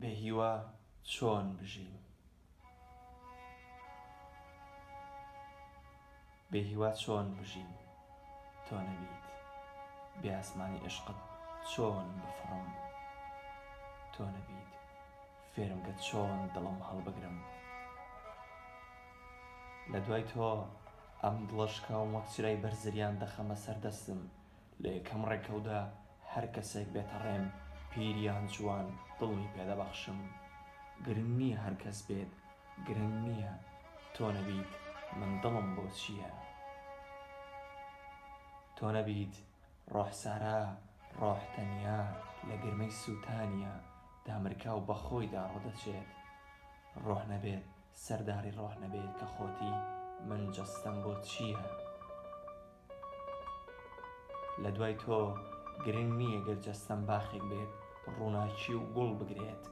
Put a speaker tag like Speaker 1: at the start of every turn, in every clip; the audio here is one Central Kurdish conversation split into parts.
Speaker 1: بێهیوا چۆن بژیم بێهیوا چۆن بژیم تۆ نەبیت بێ ئاسمانی عشقت چۆن بفڕم تۆ نەبیت فێرمکە چۆن دڵم هەڵبگرم لە دوای تۆ ئەم دڵەشکاوم وەک چرای بەرزریان دەخەمە سەردەستم لە یەکەم ڕێکەودا هەر کەسێک بێتە ڕێم پیریان جوان دڵمی پێدەبەخشم گرنگ نییە هەر کەس بێت گرنگ نییە تۆ نەبیت من دڵم بۆ چییە تۆ نەبیت ڕۆح سارا ڕۆح تەنیا لە گرمەی سووتانیە دامرکاو بەخۆیدا ڕۆدەچێت ڕۆح نەبێت سەرداری ڕۆح نەبێت کە خۆتی من جەستەم بۆ چییە لە دوای تۆ گرنگ نییە گەر جەستەم باخێک بێت ڕووناکی و گوڵ بگرێت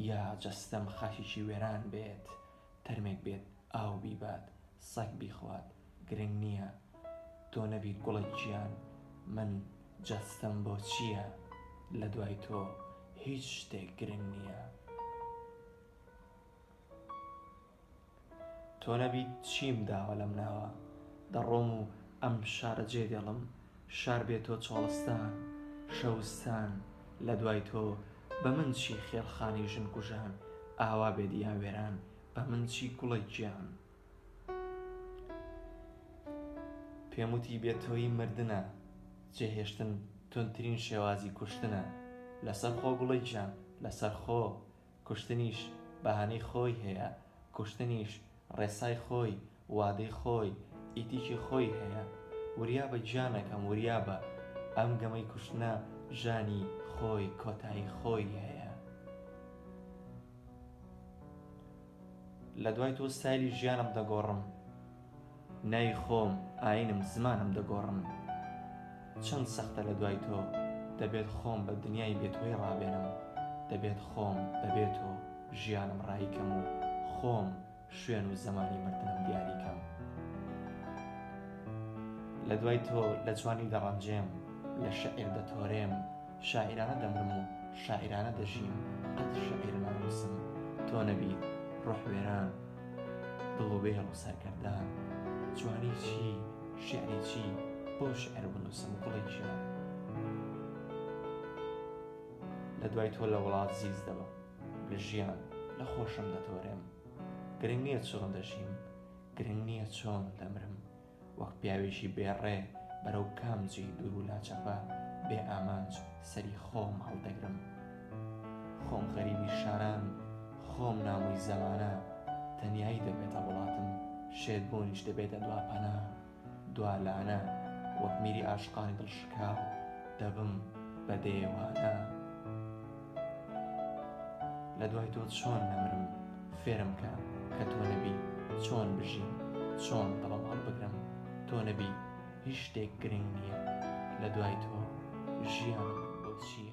Speaker 1: یا جەستەم خاشیی وێران بێت تەرمێک بێت ئاو بیبات سەگ بیخوات گرنگ نییە تۆ نەبیت گوڵی گیان من جەستەم بۆ چییە لە دوای تۆ هیچ شتێک گرنگ نییە تۆ نەبیت چیم داوە لەم ناوە دەڕۆم و ئەم شارە جێ دێڵم شار بێتۆ چۆڵستان شەوستان لە دوای تۆ بە من چی خێڵخانی ژن کوژان ئاوا بێدیان وێران بە من چی گوڵی گیان پێم وتی بێت تۆی مردنە جێهێشتن تونترین شێوازی کوشتنە لەسەر خۆ گوڵی گیان لەسەر خۆ کوشتنیش بەهانەی خۆی هەیە کوشتنیش ڕێسای خۆی وادەی خۆی ئیتیکی خۆی هەیە وریابە گیانەکەم وریابە ئەم گەمەی کوشتنە ژانی خۆی کۆتایی خۆی هەیە لە دوای تۆ سایلی ژیانم دەگۆڕم ناوی خۆم ئاینم زمانم دەگۆڕم چەند سەختە لە دوای تۆ دەبێت خۆم بە دنیای بێتۆی ڕابێنم دەبێت خۆم بەبێت تۆ ژیانم ڕایکەم و خۆم شوێن و زەمانی مردنم دیاریکەم لە دوای تۆ لە جوانی دەڕەنجێم لە شەعیر دەتۆرێم شاعیرانە دەمرم و شاعیرانە دەژیم قەت شەعیر نانووسم تۆ نەبیت ڕۆح وێران دڵ و بێڵ و سەرگەردان جوانی چی شێعری چی بۆ شێعر بنووسم گوڵی گیان لە دوای تۆ لە وڵات زیز دەبم لە ژیان لە خۆشم دەتۆرێم گرنگ نییە چۆن دەژیم گرنگ نییە چۆن دەمرم وەک پیاوێکی بێڕێ بەرەو کامجی دوور و لاچەپە بێ ئامانج سەری خۆم هەڵدەگرم خۆم غەریبی شاران خۆم نامووی زەمانە تەنیایی دەبێتە وڵاتم شێت بوونیش دەبێتە دواپەنا دوالانە وەک میری ئاشقانی دڵشکاو دەبم بە دێوانە لە دوای تۆ چۆن نەمرم فێرم کە کە تۆ نەبی چۆن بژیم چۆن دڵم هەڵبگرم تۆ نەبی هیچ شتێک گرنگ نییە لە دوای تۆ ژیانم بۆ چییە